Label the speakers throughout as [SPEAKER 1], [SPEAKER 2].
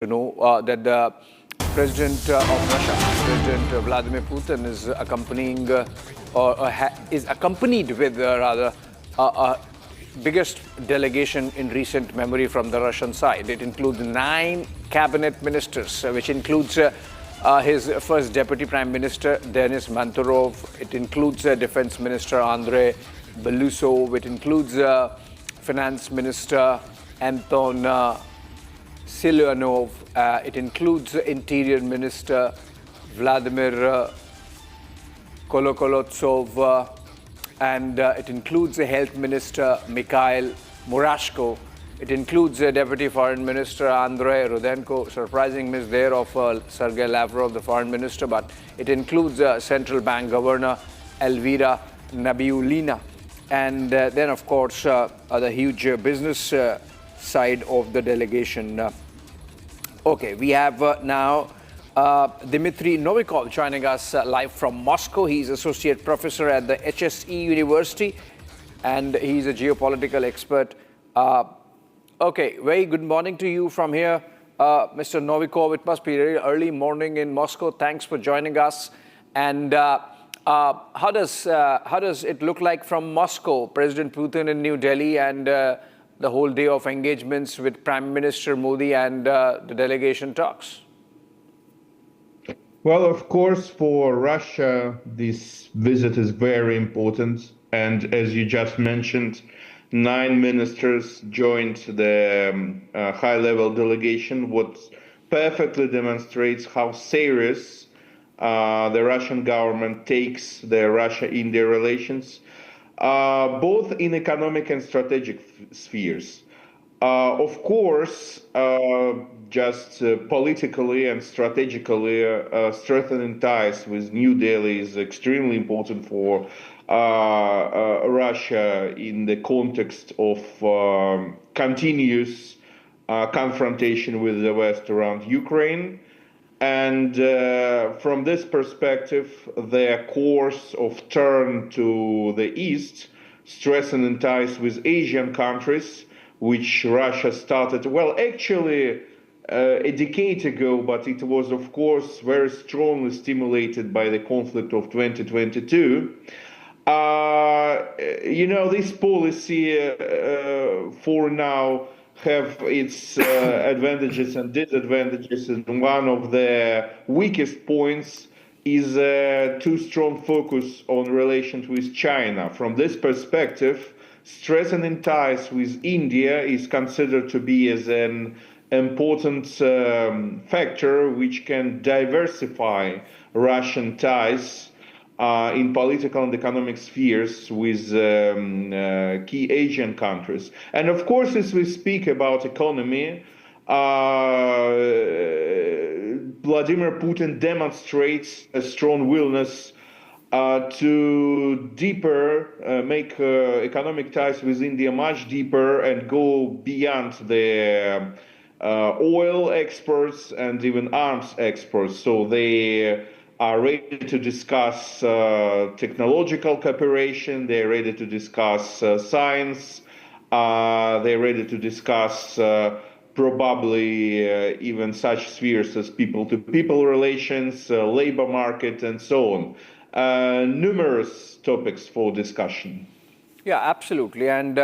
[SPEAKER 1] to know that the President of Russia, President Vladimir Putin, is is accompanied with rather biggest delegation in recent memory from the Russian side. It includes 9 cabinet ministers, which includes his first deputy prime minister, Denis Manturov. It includes Defense Minister Andrei Belousov. It includes Finance Minister Anton Siluanov. It includes Interior Minister Vladimir Kolokolotsov, and it includes the Health Minister Mikhail Murashko. It includes Deputy Foreign Minister Andrei Rudenko. Surprising miss there of Sergei Lavrov, the Foreign Minister, but it includes Central Bank Governor Elvira Nabiullina. And then, of course, the huge business side of the delegation. Okay, we have now Dmitry Novikov joining us live from Moscow. He's associate professor at the HSE University, and he's a geopolitical expert. Okay, very good morning to you from here, Mr. Novikov. It must be very early morning in Moscow. Thanks for joining us. And how does it look like from Moscow? President Putin in New Delhi and the whole day of engagements with Prime Minister Modi and the delegation talks?
[SPEAKER 2] Well, of course, for Russia, this visit is very important. And as you just mentioned, 9 ministers joined the high-level delegation, what perfectly demonstrates how serious the Russian government takes the Russia-India relations, both in economic and strategic spheres. Of course, just politically and strategically, strengthening ties with New Delhi is extremely important for Russia in the context of continuous confrontation with the West around Ukraine. And from this perspective, their course of turn to the east, strengthening ties with Asian countries, which Russia started, well, actually a decade ago, but it was, of course, very strongly stimulated by the conflict of 2022. This policy for now have its advantages and disadvantages, and one of the weakest points is too strong focus on relations with China. From this perspective, strengthening ties with India is considered to be as an important factor which can diversify Russian ties in political and economic spheres with key Asian countries. And of course, as we speak about economy, Vladimir Putin demonstrates a strong willingness to make economic ties with India much deeper and go beyond the oil exports and even arms exports. So they are ready to discuss technological cooperation, they're ready to discuss science, they're ready to discuss probably even such spheres as people-to-people relations, labor market, and so on. Numerous topics for discussion.
[SPEAKER 1] Yeah, absolutely. And,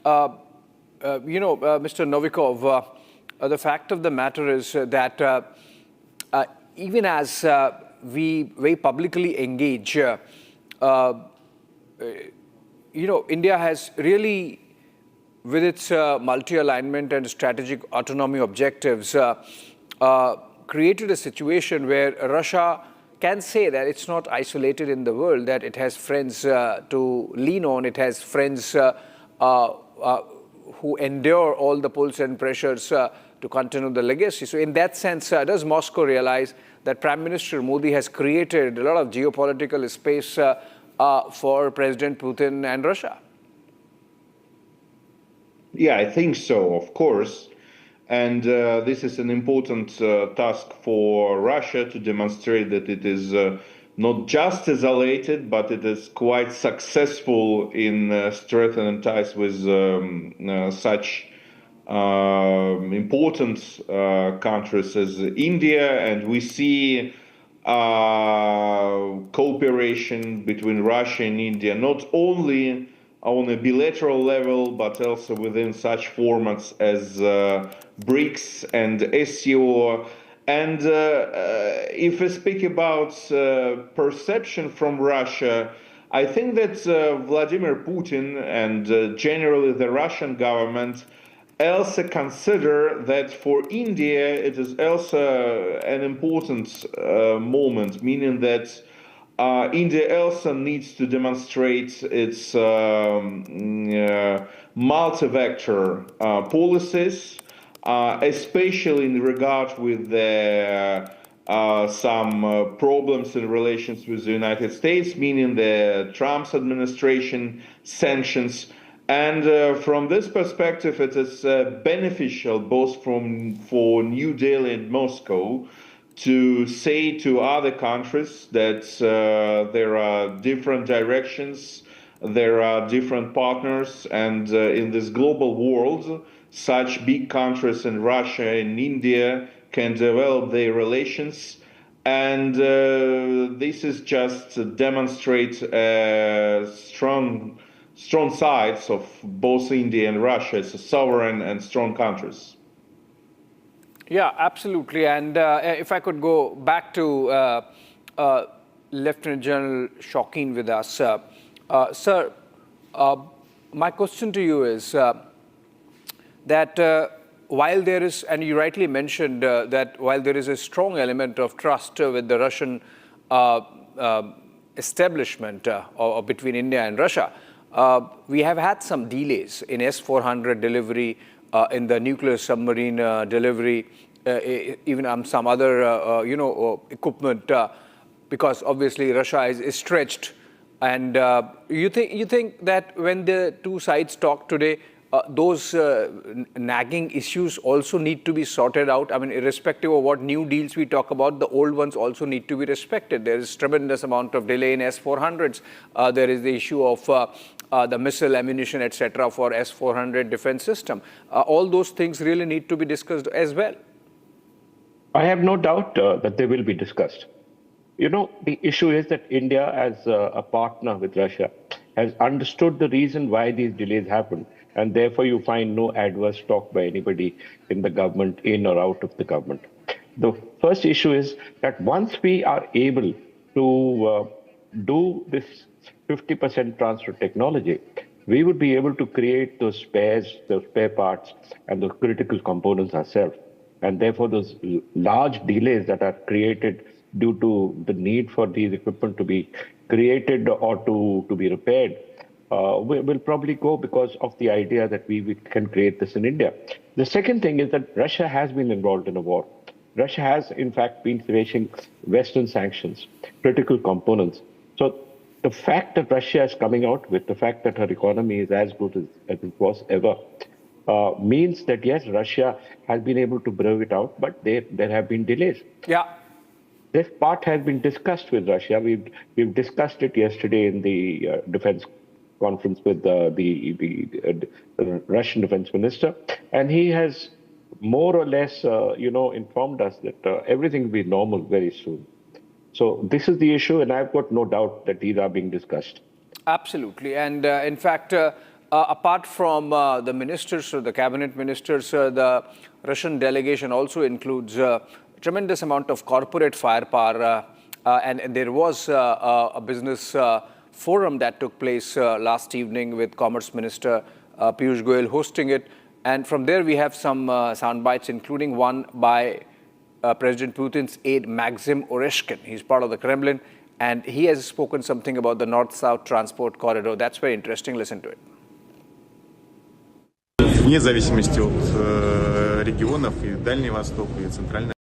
[SPEAKER 1] Mr. Novikov, the fact of the matter is that even as we very publicly engage, India has really, with its multi-alignment and strategic autonomy objectives, created a situation where Russia can say that it's not isolated in the world, that it has friends to lean on, it has friends who endure all the pulls and pressures to continue the legacy. So in that sense, does Moscow realize that Prime Minister Modi has created a lot of geopolitical space for President Putin and Russia?
[SPEAKER 2] Yeah, I think so, of course. And this is an important task for Russia to demonstrate that it is not just isolated, but it is quite successful in strengthening ties with such important countries as India, and we see cooperation between Russia and India, not only on a bilateral level, but also within such formats as BRICS and SEO. And if we speak about perception from Russia, I think that Vladimir Putin and generally the Russian government also consider that for India it is also an important moment, meaning that India also needs to demonstrate its multi-vector policies, especially in regard with some problems in relations with the United States, meaning the Trump's administration sanctions. And from this perspective, it is beneficial both for New Delhi and Moscow to say to other countries that there are different directions, there are different partners, and in this global world, such big countries in Russia and India can develop their relations. And this is just to demonstrate strong sides of both India and Russia as sovereign and strong countries.
[SPEAKER 1] Yeah, absolutely. And if I could go back to Lieutenant General Shaukin with us. Sir, my question to you is that while there is, and you rightly mentioned that while there is a strong element of trust with the Russian establishment or between India and Russia, we have had some delays in S-400 delivery, in the nuclear submarine delivery, even some other, equipment, because obviously Russia is stretched. And you think that when the two sides talk today, those nagging issues also need to be sorted out? I mean, irrespective of what new deals we talk about, the old ones also need to be respected. There is tremendous amount of delay in S-400s. There is the issue of the missile ammunition, etc., for S-400 defense system. All those things really need to be discussed as well.
[SPEAKER 3] I have no doubt that they will be discussed. The issue is that India, as a partner with Russia, has understood the reason why these delays happen. And therefore, you find no adverse talk by anybody in the government, in or out of the government. The first issue is that once we are able to do this 50% transfer technology, we would be able to create those spares, those spare parts, and those critical components ourselves. And therefore, those large delays that are created due to the need for these equipment to be created or to be repaired will probably go because of the idea that we can create this in India. The second thing is that Russia has been involved in a war. Russia has, in fact, been facing Western sanctions, critical components. So the fact that Russia is coming out with the fact that her economy is as good as it was ever means that, yes, Russia has been able to brave it out, but there have been delays.
[SPEAKER 1] Yeah.
[SPEAKER 3] This part has been discussed with Russia. We've discussed it yesterday in the defense conference with the Russian defense minister, and he has more or less, informed us that everything will be normal very soon. So this is the issue, and I've got no doubt that these are being discussed.
[SPEAKER 1] Absolutely, and in fact, apart from the ministers or the cabinet ministers, the Russian delegation also includes a tremendous amount of corporate firepower, and there was a business forum that took place last evening with Commerce Minister Piyush Goyal hosting it. And from there, we have some sound bites, including one by President Putin's aide, Maxim Oreshkin. He's part of the Kremlin, and he has spoken something about the North-South transport corridor. That's very interesting. Listen to it.
[SPEAKER 4] Вне зависимости от регионов и Дальний Восток, и Центральная